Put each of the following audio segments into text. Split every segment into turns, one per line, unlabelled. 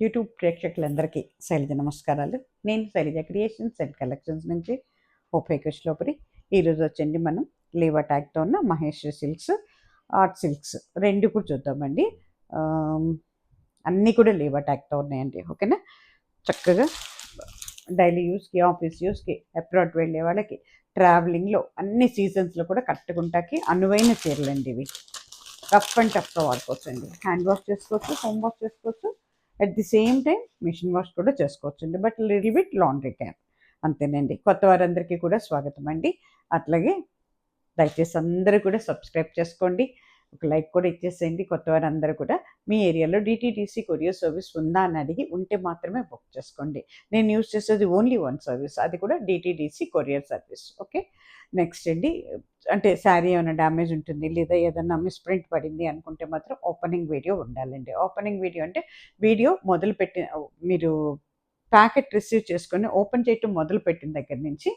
YouTube ప్రేక్షకులందరికీ శైలజ నమస్కారాలు. నేను శైలజ క్రియేషన్స్ అండ్ కలెక్షన్స్ నుంచి ఉపయోగించలోపరి ఈరోజు వచ్చండి మనం లీవా ట్యాగ్తో ఉన్న మహేశ్వరి సిల్క్స్, ఆర్ట్ సిల్క్స్ రెండు కూడా చూద్దామండి. అన్నీ కూడా లీవా ట్యాగ్తో ఉన్నాయండి. ఓకేనా, చక్కగా డైలీ యూస్కి, ఆఫీస్ యూస్కి, అబ్రాడ్ వెళ్ళే వాళ్ళకి, ట్రావెలింగ్లో అన్ని సీజన్స్లో కూడా కట్టుకుంటాకి అనువైన చీరలండి ఇవి. రఫ్ అండ్ టఫ్గా వాడుకోవచ్చు అండి. హ్యాండ్ వాష్ చేసుకోవచ్చు, హోమ్ వాష్ చేసుకోవచ్చు, at the same time machine wash కూడా చేసుకోవచ్చు అండి. But little bit laundry time అంతేనండి. కొత్త వారందరికీ కూడా స్వాగతం అండి. అట్లాగే దయచేసి అందరూ కూడా సబ్స్క్రైబ్ చేసుకోండి, ఒక లైక్ కూడా ఇచ్చేసేయండి. కొత్త వారందరూ కూడా మీ ఏరియాలో డిటీడీసీ కొరియర్ సర్వీస్ ఉందా అని అడిగి ఉంటే మాత్రమే బుక్ చేసుకోండి. నేను యూజ్ చేసేది ఓన్లీ వన్ సర్వీస్, అది కూడా DTDC courier service. Okay, next అండి, అంటే శారీ ఏమైనా డ్యామేజ్ ఉంటుంది లేదా ఏదైనా మిస్ప్రింట్ పడింది అనుకుంటే మాత్రం ఓపెనింగ్ వీడియో ఉండాలండి. ఓపెనింగ్ వీడియో అంటే వీడియో మొదలుపెట్టి మీరు ప్యాకెట్ రిసీవ్ చేసుకొని ఓపెన్ చేయటం మొదలుపెట్టిన దగ్గర నుంచి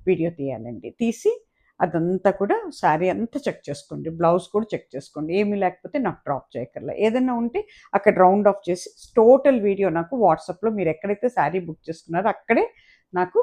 వీడియో తీయాలండి. తీసి అదంతా కూడా శారీ అంతా చెక్ చేసుకోండి, బ్లౌజ్ కూడా చెక్ చేసుకోండి. ఏమీ లేకపోతే నాకు డ్రాప్ చేయక్కర్లే, ఏదైనా ఉంటే అక్కడ రౌండ్ ఆఫ్ చేసి టోటల్ వీడియో నాకు వాట్సాప్లో మీరు ఎక్కడైతే శారీ బుక్ చేసుకున్నారో అక్కడే నాకు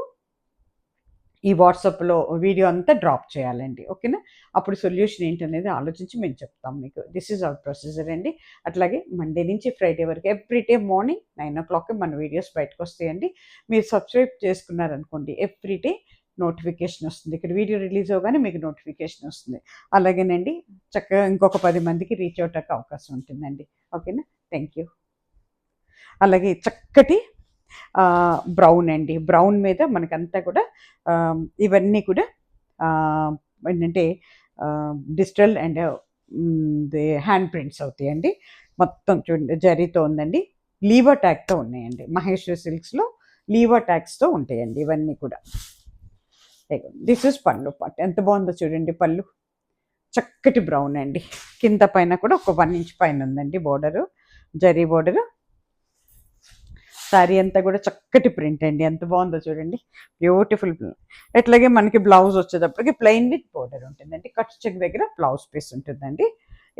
ఈ వాట్సాప్లో వీడియో అంతా డ్రాప్ చేయాలండి. ఓకేనా, అప్పుడు సొల్యూషన్ ఏంటనేది ఆలోచించి మేము చెప్తాం మీకు. దిస్ ఈజ్ అవర్ ప్రొసీజర్ అండి. అట్లాగే మండే నుంచి ఫ్రైడే వరకు ఎవ్రీడే మార్నింగ్ 9 o'clock మన వీడియోస్ బయటకు వస్తాయండి. మీరు సబ్స్క్రైబ్ చేసుకున్నారనుకోండి, ఎవ్రీడే నోటిఫికేషన్ వస్తుంది. ఇక్కడ వీడియో రిలీజ్ అవ్వగానే మీకు నోటిఫికేషన్ వస్తుంది. అలాగేనండి, చక్కగా ఇంకొక 10 మందికి రీచ్ అవటానికి అవకాశం ఉంటుందండి. ఓకేనా, థ్యాంక్ యూ. అలాగే చక్కటి బ్రౌన్ అండి, బ్రౌన్ మీద మనకంతా కూడా ఇవన్నీ కూడా ఏంటంటే డిజిటల్ అండ్ హ్యాండ్ ప్రింట్స్ అవుతాయండి. మొత్తం చూడండి జరీతో ఉందండి, లీవా ట్యాగ్తో ఉన్నాయండి. మహేశ్వరి సిల్క్స్లో లీవా ట్యాగ్స్తో ఉంటాయండి ఇవన్నీ కూడా. దిస్ ఇస్ పళ్ళు పార్ట్, ఎంత బాగుందో చూడండి. పళ్ళు చక్కటి బ్రౌన్ అండి, కింద పైన కూడా ఒక 1 inch పైన ఉందండి బోర్డరు, జరీ బోర్డరు. శారీ అంతా కూడా చక్కటి ప్రింట్ అండి, ఎంత బాగుందో చూడండి, బ్యూటిఫుల్. అట్లాగే మనకి బ్లౌజ్ వచ్చేటప్పటికి ప్లెయిన్ విత్ బోర్డర్ ఉంటుందండి. కట్ చెక్ దగ్గర బ్లౌజ్ పీస్ ఉంటుందండి.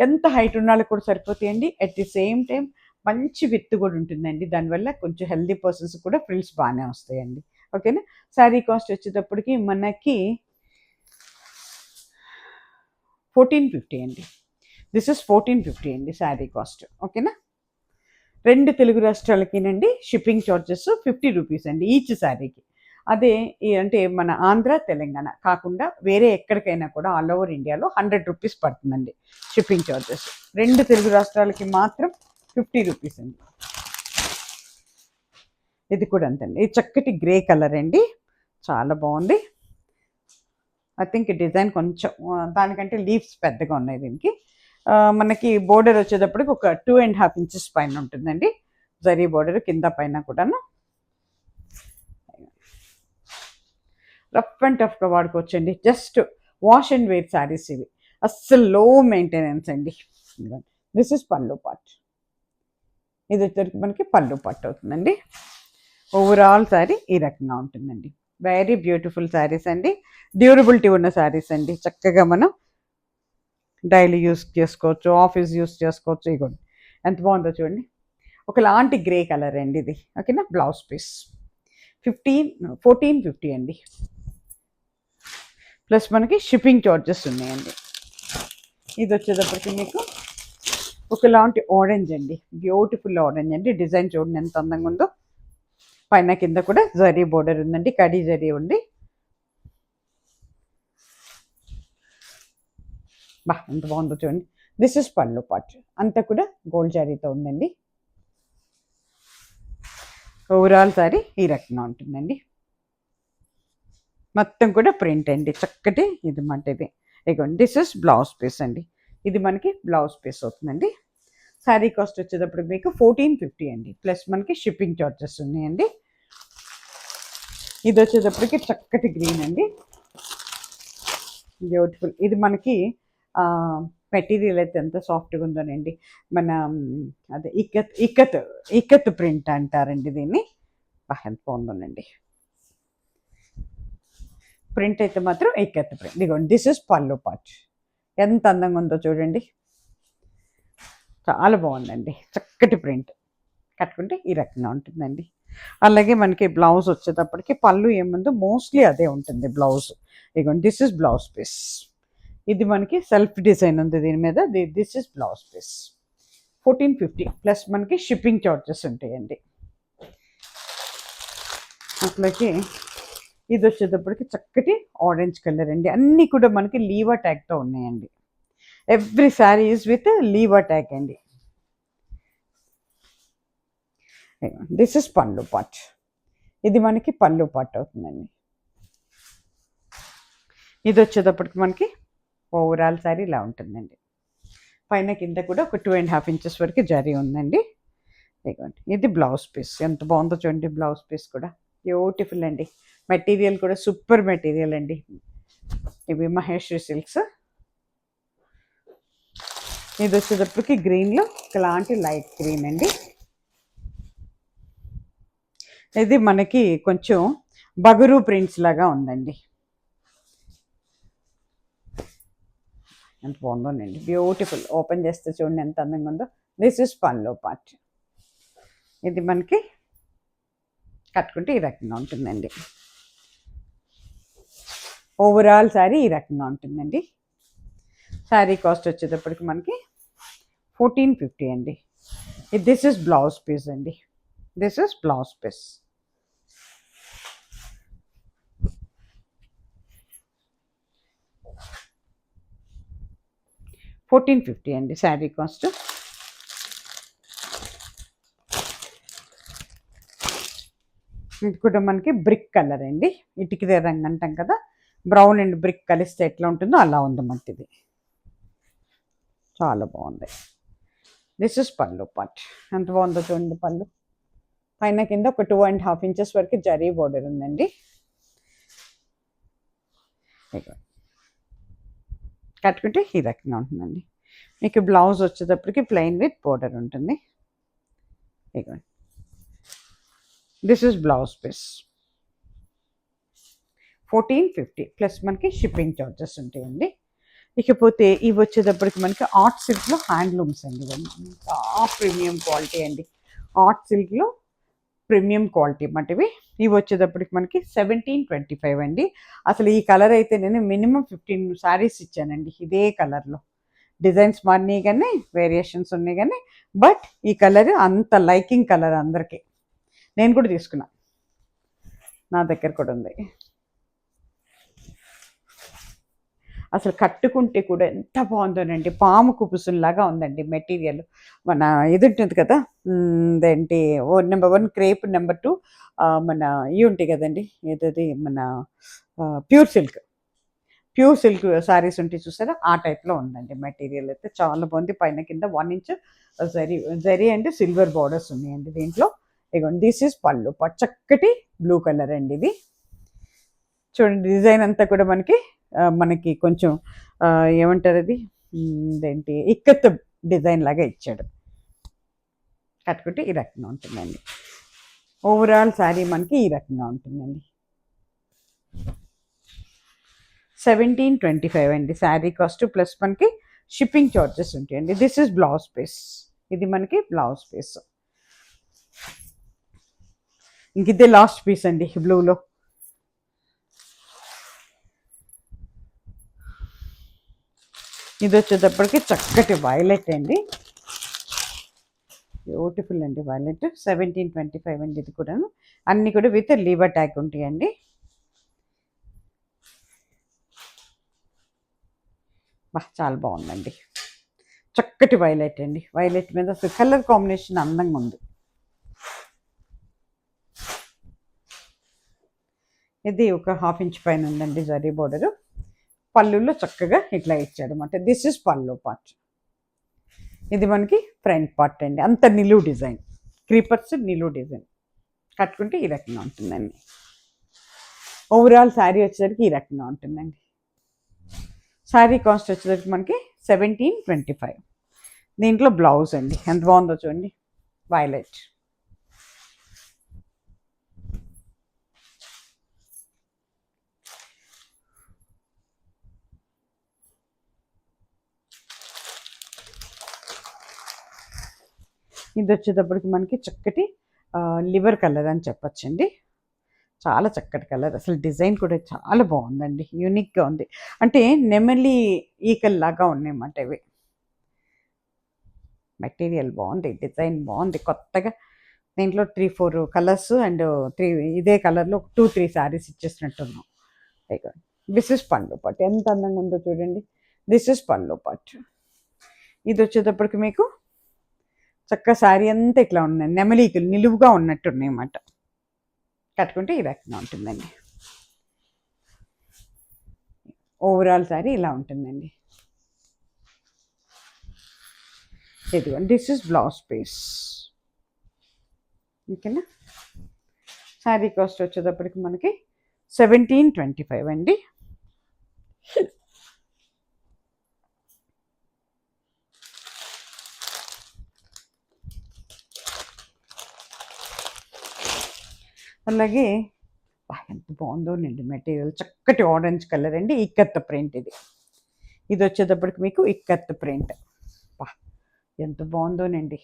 ఎంత హైట్ ఉన్న వాళ్ళకి కూడా సరిపోతాయండి. అట్ ది సేమ్ టైం మంచి విత్ కూడా ఉంటుందండి. దానివల్ల కొంచెం హెల్దీ పర్సన్స్ కూడా ఫ్రిల్స్ బాగానే వస్తాయండి. ఓకేనా, శారీ కాస్ట్ వచ్చేటప్పటికి మనకి 1450 అండి. దిస్ ఇస్ 1450 అండి శారీ కాస్ట్. ఓకేనా, 2 తెలుగు రాష్ట్రాలకినండి షిప్పింగ్ ఛార్జెస్ 50 రూపీస్ అండి ఈచ్ శారీకి. అదే అంటే మన ఆంధ్ర తెలంగాణ కాకుండా వేరే ఎక్కడికైనా కూడా ఆల్ ఓవర్ ఇండియాలో 100 రూపీస్ పడుతుందండి షిప్పింగ్ ఛార్జెస్. 2 తెలుగు రాష్ట్రాలకి మాత్రం 50 రూపీస్ అండి. ఇది కూడా అంతండి. ఇది చక్కటి గ్రే కలర్ అండి, చాలా బాగుంది. ఐ థింక్ డిజైన్ కొంచెం దానికంటే లీవ్స్ పెద్దగా ఉన్నాయి దీనికి. మనకి బోర్డర్ వచ్చేటప్పటికి ఒక 2.5 inches పైన ఉంటుందండి జరీ బోర్డర్, కింద పైన కూడాను. రఫ్ అండ్ టఫ్గా వాడుకోవచ్చండి. Just wash and wear saris ఇవి, అస్సలు లో మెయింటెనెన్స్ అండి. దిస్ ఇస్ పళ్ళు పార్ట్, ఇది వచ్చేసరికి మనకి పళ్ళు పార్ట్ అవుతుందండి. ఓవరాల్ శారీ ఈ రకంగా ఉంటుందండి. వెరీ బ్యూటిఫుల్ శారీస్ అండి, డ్యూరబిలిటీ ఉన్న శారీస్ అండి. చక్కగా మనం డైలీ యూస్ చేసుకోవచ్చు, ఆఫీస్ యూస్ చేసుకోవచ్చు. ఇగో ఎంత బాగుందో చూడండి, ఒకలాంటి గ్రే కలర్ అండి ఇది. ఓకేనా, బ్లౌజ్ పీస్ 1450 అండి, ప్లస్ మనకి షిప్పింగ్ ఛార్జెస్ ఉన్నాయండి. ఇది వచ్చేటప్పటికి మీకు ఒకలాంటి ఆరెంజ్ అండి, బ్యూటిఫుల్ ఆరెంజ్ అండి. డిజైన్ చూడండి ఎంత అందంగా ఉందో. పైన కింద కూడా జరీ బోర్డర్ ఉందండి, కడీ జరీ ఉంది. బా ఎంత బాగుందో చూడండి. దిస్ ఇస్ పళ్ళు పార్ట్, అంతా కూడా గోల్డ్ జరీతో ఉందండి. ఓవరాల్ సారీ ఈ రకంగా ఉంటుందండి. మొత్తం కూడా ప్రింట్ అండి, చక్కటి ఇది మంటది. ఇగోండి, దిస్ ఇస్ బ్లౌజ్ పీస్ అండి. ఇది మనకి బ్లౌజ్ పీస్ అవుతుందండి. శారీ కాస్ట్ వచ్చేటప్పుడు మీకు 1450 అండి, ప్లస్ మనకి షిప్పింగ్ ఛార్జెస్ ఉన్నాయండి. ఇది వచ్చేటప్పటికి చక్కటి గ్రీన్ అండి, బ్యూటిఫుల్. ఇది మనకి మెటీరియల్ అయితే ఎంత సాఫ్ట్గా ఉందోనండి. మన అదే ఇక్కత్ ప్రింట్ అంటారండి దీన్ని. ఎంత బాగుందోనండి ప్రింట్ అయితే మాత్రం ఇక్కత్ ప్రింట్. ఇదిగోండి, దిస్ ఇస్ పళ్ళు పార్ట్, ఎంత అందంగా ఉందో చూడండి, చాలా బాగుందండి. చక్కటి ప్రింట్, కట్టుకుంటే ఈ రకంగా ఉంటుందండి. అలాగే మనకి బ్లౌజ్ వచ్చేటప్పటికి పళ్ళు ఏముందో మోస్ట్లీ అదే ఉంటుంది బ్లౌజ్. ఇదిగోండి దిస్ ఇస్ బ్లౌజ్ పీస్. ఇది మనకి సెల్ఫ్ డిజైన్ ఉంది దీని మీద. This is blouse piece. 1450 plus మనకి షిప్పింగ్ చార్జెస్ ఉంటాయండి. అట్లాగే ఇది వచ్చేటప్పటికి చక్కటి ఆరెంజ్ కలర్ అండి. అన్నీ కూడా మనకి లీవా ట్యాగ్తో ఉన్నాయండి. ఎవ్రీ శారీ ఈజ్ విత్ లీవా ట్యాగ్ అండి. This is pallu part. ఇది మనకి పళ్ళు పార్ట్ అవుతుందండి. ఇది వచ్చేటప్పటికి మనకి ఓవరాల్ శారీ ఇలా ఉంటుందండి. పైన కింద కూడా ఒక 2.5 ఇంచెస్ వరకు జరీ ఉందండి. ఇదిగోండి ఇది బ్లౌజ్ పీస్. ఎంత బాగుందో చూడండి బ్లౌజ్ పీస్ కూడా. బ్యూటిఫుల్ అండి. మెటీరియల్ కూడా సూపర్ మెటీరియల్ అండి. ఇవి మహేశ్వరి సిల్క్స్. ఇది వచ్చేటప్పటికి గ్రీన్లో ఇలాంటి లైట్ గ్రీన్ అండి. ఇది మనకి కొంచెం బగరు ప్రింట్స్ లాగా ఉందండి. ఎంత బాగుందోనండి, బ్యూటిఫుల్. ఓపెన్ చేస్తే చూడండి ఎంత అందంగా ఉందో. This is pallu part. ఇది మనకి కట్టుకుంటే ఈ రకంగా ఉంటుందండి. ఓవరాల్ శారీ ఈ రకంగా ఉంటుందండి. శారీ కాస్ట్ వచ్చేటప్పటికి మనకి 1450 అండి. దిస్ ఇస్ బ్లౌజ్ పీస్ అండి. This is blouse piece. $1450 అండి శారీ కాస్ట్. ఇది కూడా మనకి బ్రిక్ కలర్ అండి. ఇటుకదే రంగు అంటాం కదా, బ్రౌన్ అండ్ బ్రిక్ కలిస్తే ఎట్లా ఉంటుందో అలా ఉంది మనది. చాలా బాగుంది. This is pallu part. ఎంత బాగుందో చూడండి పళ్ళు. పైన కింద ఒక 2.5 ఇంచెస్ వరకు జరీ బోర్డర్ ఉందండి. కట్టుకుంటే ఈ రకంగా ఉంటుందండి. మీకు బ్లౌజ్ వచ్చేటప్పటికి ప్లెయిన్ విత్ బోర్డర్ ఉంటుంది. ఇదిగోండి this is blouse piece. 1450 plus మనకి షిప్పింగ్ చార్జెస్ ఉంటాయండి. ఇకపోతే ఇవి వచ్చేటప్పటికి మనకి ఆర్ట్ సిల్క్లో హ్యాండ్లూమ్స్ అండి. ప్రీమియం క్వాలిటీ అండి. ఆర్ట్ సిల్క్లో ప్రీమియం క్వాలిటీ మటివి. ఇవి వచ్చేటప్పటికి మనకి 1725 అండి. అసలు ఈ కలర్ అయితే నేను మినిమం 15 శారీస్ ఇచ్చానండి ఇదే కలర్లో. డిజైన్స్ మారినాయి కానీ వేరియేషన్స్ ఉన్నాయి కానీ, బట్ ఈ కలర్ అంత లైకింగ్ కలర్ అందరికీ. నేను కూడా తీసుకున్నా, నా దగ్గర కూడా ఉంది. అసలు కట్టుకుంటే కూడా ఎంత బాగుందోనండి. పాము కుపుసులాగా ఉందండి మెటీరియల్. మన ఇది ఉంటుంది కదా, ఇదేంటి నెంబర్ 1 క్రేప్, నెంబర్ 2 మన ఇవి ఉంటాయి కదండి, ఏదది మన pure silk. Pure silk saris ఉంటాయి చూసారా, ఆ టైప్లో ఉందండి మెటీరియల్. అయితే చాలా బాగుంది. పైన కింద 1 inch zari and silver borders ఉన్నాయండి దీంట్లో. ఇగోండి దిస్ ఈజ్ పళ్ళు. చక్కటి బ్లూ కలర్ అండి ఇది. చూడండి డిజైన్ అంతా కూడా మనకి కొంచెం ఏమంటారు అది, ఇదేంటి ఇక్కత్ డిజైన్ లాగా ఇచ్చాడు. కట్టుకుంటే ఈ రకంగా ఉంటుందండి. ఓవరాల్ శారీ మనకి ఈ రకంగా ఉంటుందండి. 1725 అండి శారీ కాస్ట్, ప్లస్ మనకి షిప్పింగ్ చార్జెస్ ఉంటాయండి. This is blouse piece. ఇది మనకి బ్లౌజ్ పీస్. ఇంక ఇదే లాస్ట్ పీస్ అండి బ్లూలో. ఇది వచ్చేటప్పటికి చక్కటి వైలెట్ అండి. బ్యూటిఫుల్ అండి వైలెట్. 1725 అండి ఇది కూడా. అన్నీ కూడా విత్ లీవర్ ట్యాగ్ ఉంటాయండి. చాలా బాగుందండి. చక్కటి వైలెట్ అండి. వైలెట్ మీద అసలు కలర్ కాంబినేషన్ అందంగా ఉంది. ఇది ఒక 1/2 ఇంచ్ పైన ఉందండి జరీ బోర్డరు. పళ్ళులో చక్కగా ఇట్లా ఇచ్చాడు అనమాట. This is pallu part. ఇది మనకి ఫ్రంట్ పార్ట్ అండి. అంత నిలువు డిజైన్, క్రీపర్స్ నిలువు డిజైన్. కట్టుకుంటే ఈ రకంగా ఉంటుందండి. ఓవరాల్ శారీ వచ్చేసరికి ఈ రకంగా ఉంటుందండి. శారీ కాస్ట్ వచ్చేసరికి మనకి 1725. దీంట్లో బ్లౌజ్ అండి ఎంత బాగుందో చూడండి, వైలెట్. ఇది వచ్చేటప్పటికి మనకి చక్కటి లివర్ కలర్ అని చెప్పొచ్చండి. చాలా చక్కటి కలర్, అసలు డిజైన్ కూడా చాలా బాగుందండి, యూనిక్గా ఉంది. అంటే నెమలి ఈకల్లాగా ఉన్నాయన్నమాట ఇవి. మెటీరియల్ బాగుంది, డిజైన్ బాగుంది, కొత్తగా దీంట్లో 3-4 కలర్స్ అండ్ 3 ఇదే కలర్లో 2-3 శారీస్ ఇచ్చేసినట్టున్నాం. దిస్ ఇస్ పళ్ళు పట్టు, ఎంత అందంగా ఉందో చూడండి. దిస్ ఇస్ పళ్ళు పట్టు. ఇది వచ్చేటప్పటికి మీకు చక్క శారీ అంతా ఇట్లా ఉన్నాయి, నెమలీకులు నిలువుగా ఉన్నట్టున్నాయి అన్నమాట. కట్టుకుంటే ఈ రకంగా ఉంటుందండి. ఓవరాల్ శారీ ఇలా ఉంటుందండి. ఇదిగోండి, దిస్ ఇస్ బ్లౌజ్ పీస్. ఓకేనా. శారీ కాస్ట్ వచ్చేటప్పటికి మనకి 1725 అండి. అలాగే ఎంత బాగుందో నండి మెటీరియల్, చక్కటి ఆరెంజ్ కలర్ అండి, ఇక్కత్ ప్రింట్. ఇది వచ్చేటప్పటికి మీకు ఇక్కత్ ప్రింట్. ఎంత బాగుందోనండి,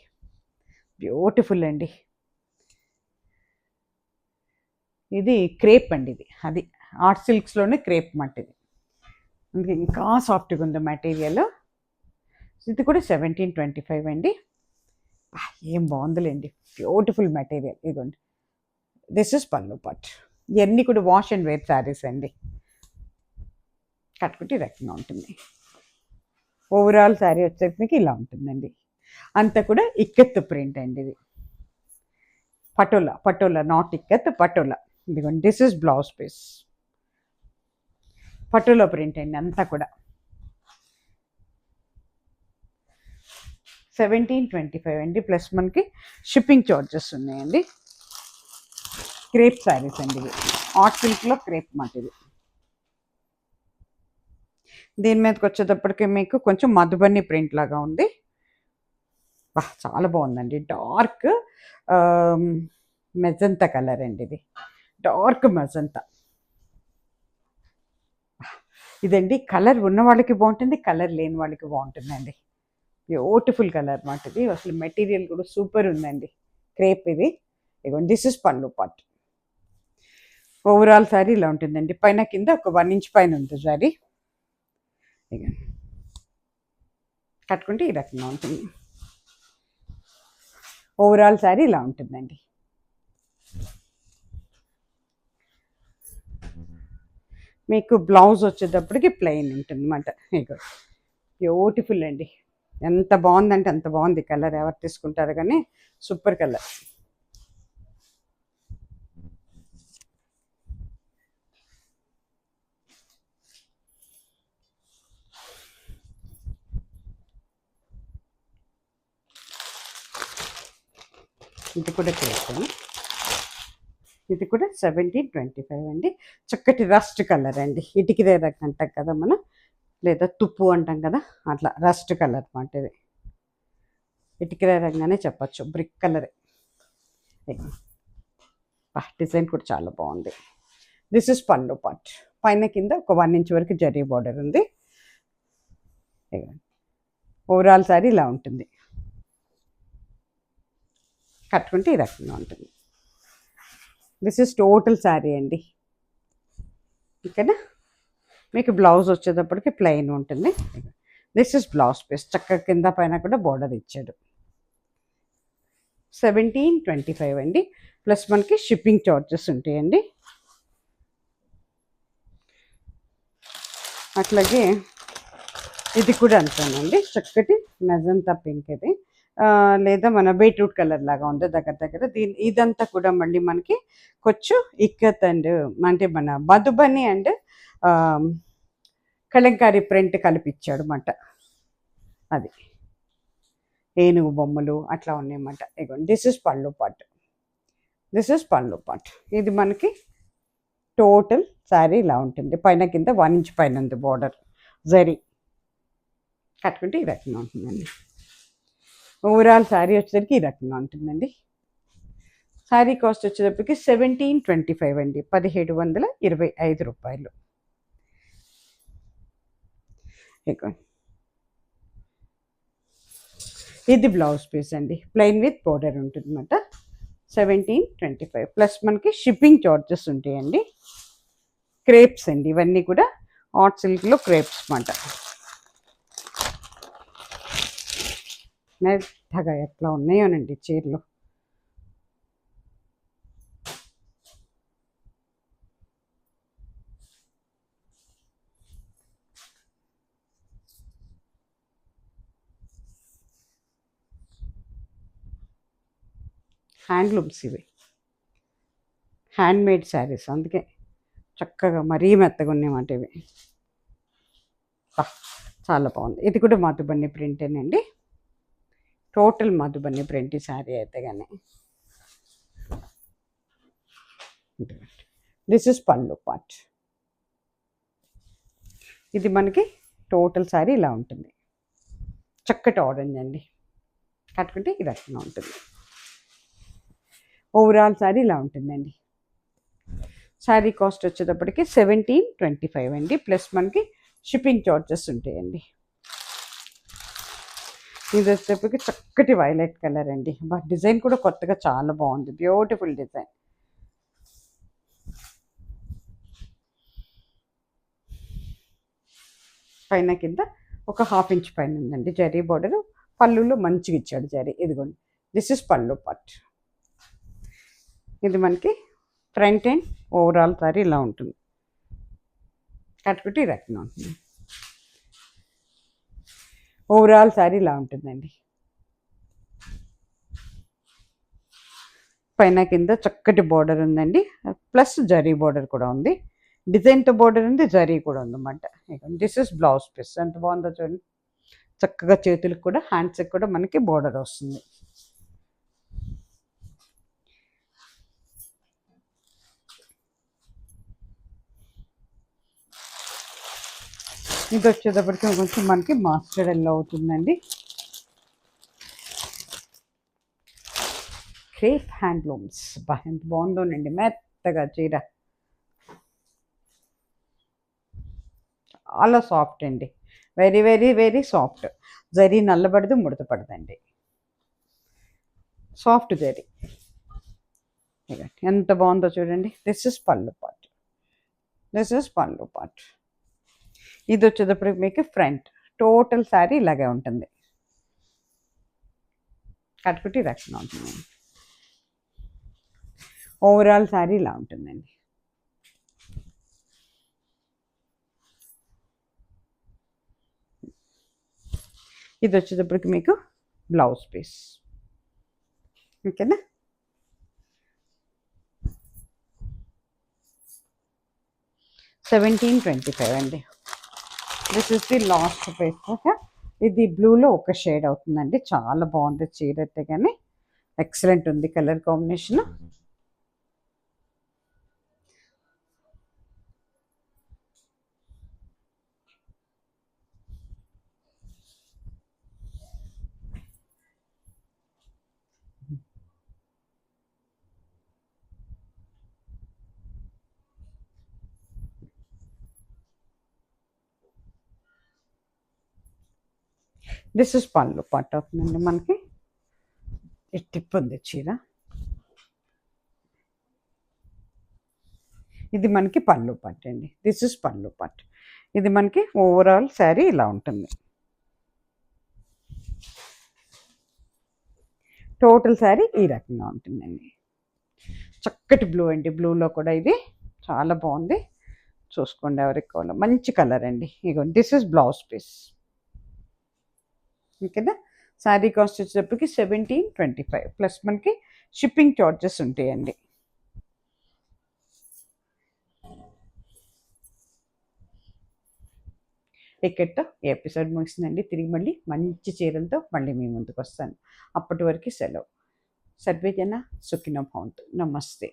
బ్యూటిఫుల్ అండి. ఇది క్రేప్ అండి, అది ఆర్ట్ సిల్క్స్లోనే క్రేప్ మాట ఇది, అందుకే ఇంకా సాఫ్ట్గా ఉంది మెటీరియల్. ఇది కూడా 1725 అండి. ఏం బాగుందిలేండి, బ్యూటిఫుల్ మెటీరియల్. ఇదిగోండి, దిస్ ఇస్ పళ్ళు పట్టు. ఇవన్నీ కూడా వాష్ అండ్ వేర్ శారీస్ అండి. కట్టుకుంటే రకంగా ఉంటుంది. ఓవరాల్ శారీ వచ్చేసరికి మీకు ఇలా ఉంటుందండి. అంతా కూడా ఇక్కత్ ప్రింట్ అండి. ఇది పటోలా నాట్ ఇక్కత్, పటోలా. ఇదిగోండి, this is blouse piece. Patola print అండి అంతా కూడా. 1725 అండి, ప్లస్ మనకి షిప్పింగ్ చార్జెస్ ఉన్నాయండి. క్రేప్ శారీస్ అండి ఇవి, ఆర్ట్ సిల్క్లో క్రేప్ మాట ఇది. దీని మీదకి వచ్చేటప్పటికి మీకు కొంచెం మధుబని ప్రింట్ లాగా ఉంది. చాలా బాగుందండి, డార్క్ మెజంతా కలర్ అండి ఇది, డార్క్ మెజంతా. ఇదండి కలర్ ఉన్న వాళ్ళకి బాగుంటుంది, కలర్ లేని వాళ్ళకి బాగుంటుందండి. బ్యూటిఫుల్ కలర్ మాట ఇది, అసలు మెటీరియల్ కూడా సూపర్ ఉందండి, క్రేప్ ఇది. ఇదిగోండి, this is pallu part. Overall sari ఇలా ఉంటుందండి, పైన కింద ఒక 1 ఇంచ్ పైన ఉంటుంది శారీ. కట్టుకుంటే ఈ రకంగా ఉంటుంది. ఓవరాల్ శారీ ఇలా ఉంటుందండి. మీకు బ్లౌజ్ వచ్చేటప్పటికి ప్లెయిన్ ఉంటుంది అన్నమాట. మీకు బ్యూటిఫుల్ అండి, ఎంత బాగుందంటే అంత బాగుంది కలర్. ఎవరు తీసుకుంటారు కానీ సూపర్ కలర్. ఇది కూడా చేస్తాను. ఇది కూడా 1725 అండి. చక్కటి రస్ట్ కలర్ అండి, ఇటుకి రేరక్ అంటాం కదా మనం, లేదా తుప్పు అంటాం కదా, అట్లా రస్ట్ కలర్ అన్నమాట ఇది. ఇటుకి రంగానే చెప్పచ్చు, బ్రిక్ కలరే. డిజైన్ కూడా చాలా బాగుంది. This is pallu part. పైన కింద ఒక 1 ఇంచ్ వరకు జరీ బార్డర్ ఉంది. ఓవరాల్ శారీ ఇలా ఉంటుంది, కట్టుకుంటే ఈ రకంగా ఉంటుంది. దిస్ ఇస్ టోటల్ శారీ అండి. ఓకేనా. మీకు బ్లౌజ్ వచ్చేటప్పటికి ప్లెయిన్ ఉంటుంది. దిస్ ఇస్ బ్లౌజ్ పీస్, చక్కగా కింద పైన కూడా బార్డర్ ఇచ్చాడు. 1725 అండి, ప్లస్ మనకి షిప్పింగ్ చార్జెస్ ఉంటాయండి. అట్లాగే ఇది కూడా అంతేనండి, చక్కటి మెజంతా పింక్ ఇది, లేదా మన బీట్రూట్ కలర్ లాగా ఉంది దగ్గర దగ్గర. ఇదంతా కూడా మళ్ళీ మనకి కొంచెం ఇక్కత్ అండ్ అంటే మన మధుబని అండ్ కలంకారీ ప్రింట్ కలిపిచ్చాడు అన్నమాట. అది ఏనుగు బొమ్మలు అట్లా ఉన్నాయన్నమాట. ఇగోండి, this is pallu part. This is pallu part. ఇది మనకి టోటల్ శారీ ఇలా ఉంటుంది, పైన కింద 1 ఇంచ్ పైన ఉంది బార్డర్ జరీ. కట్టుకుంటే ఈ రకంగా ఉంటుందండి. ఓవరాల్ శారీ వచ్చేసరికి ఈ రకంగా ఉంటుందండి. శారీ కాస్ట్ వచ్చేటప్పటికి 1725 అండి, 1725 రూపాయలు. ఇది బ్లౌజ్ పీస్ అండి, ప్లెయిన్ విత్ బోర్డర్ ఉంటుంది అనమాట. 1725 ప్లస్ మనకి షిప్పింగ్ చార్జెస్ ఉంటాయండి. క్రేప్స్ అండి ఇవన్నీ కూడా, ఆర్ట్ సిల్క్లో క్రేప్స్ అన్నమాట. మెత్తగా ఎట్లా ఉన్నాయోనండి చీరలు. హ్యాండ్లూమ్స్ ఇవి, హ్యాండ్మేడ్ శారీస్, అందుకే చక్కగా మరీ మెత్తగా ఉన్నాయన్నమాట ఇవి. చాలా బాగుంది. ఇది కూడా మధుబన్ని ప్రింటేనండి, టోటల్ మధుబన్ని ప్రింట్ ఈ శారీ అయితే కానీ. This is pallu part. ఇది మనకి టోటల్ శారీ ఇలా ఉంటుంది, చక్కటి ఆరెంజ్ అండి, కట్టుకుంటే ఇది రకంగా ఉంటుంది. ఓవరాల్ శారీ ఇలా ఉంటుందండి. శారీ కాస్ట్ వచ్చేటప్పటికి 1725 అండి, ప్లస్ మనకి షిప్పింగ్ చార్జెస్ ఉంటాయండి. ఇది వచ్చేటప్పటికి చక్కటి వైలెట్ కలర్ అండి. డిజైన్ కూడా కొత్తగా చాలా బాగుంది, బ్యూటిఫుల్ డిజైన్. పైన కింద ఒక 1/2 ఇంచ్ పైన ఉందండి జరీ బోర్డర్. పళ్ళులో మంచిగా ఇచ్చాడు జరీ. ఇదిగోండి, దిస్ ఇస్ పళ్ళు పార్ట్. ఇది మనకి ఫ్రంట్ అండ్ ఓవరాల్ సారీ ఇలా ఉంటుంది, కట్టుకుంటే ఈ రకంగా ఉంటుంది. ఓవరాల్ శారీ ఇలా ఉంటుందండి. పైన కింద చక్కటి బోర్డర్ ఉందండి, ప్లస్ జరీ బోర్డర్ కూడా ఉంది. డిజైన్తో బోర్డర్ ఉంది, జరీ కూడా ఉందన్నమాట. This is blouse piece. ఎంత బాగుందో చూడండి, చక్కగా చేతులకు కూడా, హ్యాండ్స్కి కూడా మనకి బోర్డర్ వస్తుంది. ఇది వచ్చేటప్పటికి కొంచెం మనకి మాస్టర్డ్ ఎల్లో అవుతుందండి. క్రేప్ హ్యాండ్లూమ్స్, ఎంత బాగుందోనండి, మెత్తగా చీర, చాలా సాఫ్ట్ అండి, వెరీ వెరీ వెరీ సాఫ్ట్. జరీ నల్లబడదు, ముడత పడదండి, సాఫ్ట్ జరీ. ఎంత బాగుందో చూడండి. This is pallu part. This is pallu part. ఇది వచ్చేటప్పటికి మీకు ఫ్రంట్ టోటల్ శారీ ఇలాగే ఉంటుంది, కట్టుకుంటే రక్షణ ఉంటుంది. ఓవరాల్ శారీ ఇలా ఉంటుందండి. ఇది వచ్చేటప్పటికి మీకు బ్లౌజ్ పీస్, ఓకేనా. $1725 అండి. This is the last piece. ఇది బ్లూలో ఒక షేడ్ అవుతుందండి, చాలా బాగుంది చీర అయితే కానీ, ఎక్సలెంట్ ఉంది colour combination. This is pallu part అవుతుందండి మనకి. టిప్ ఉంది చీర. ఇది మనకి పళ్ళు పార్ట్ అండి. This is pallu part. ఇది మనకి ఓవరాల్ శారీ ఇలా ఉంటుంది, టోటల్ శారీ ఈ రకంగా ఉంటుందండి. చక్కటి బ్లూ అండి, బ్లూలో కూడా ఇది చాలా బాగుంది. చూసుకోండి ఎవరికి కావాలో, మంచి కలర్ అండి. ఇగో దిస్ ఇస్ బ్లౌజ్ పీస్, ఓకేనా. శారీ కాస్ట్ వచ్చేటప్పటికి 1725 ప్లస్ మనకి షిప్పింగ్ చార్జెస్ ఉంటాయండి. ఇక్కడితో ఈ ఎపిసోడ్ ముగిసిందండి. తిరిగి మళ్ళీ మంచి చీరలతో మళ్ళీ మీ ముందుకు వస్తాను. అప్పటి వరకు సెలవు. సర్వేజన సుఖినో భవంతు. నమస్తే.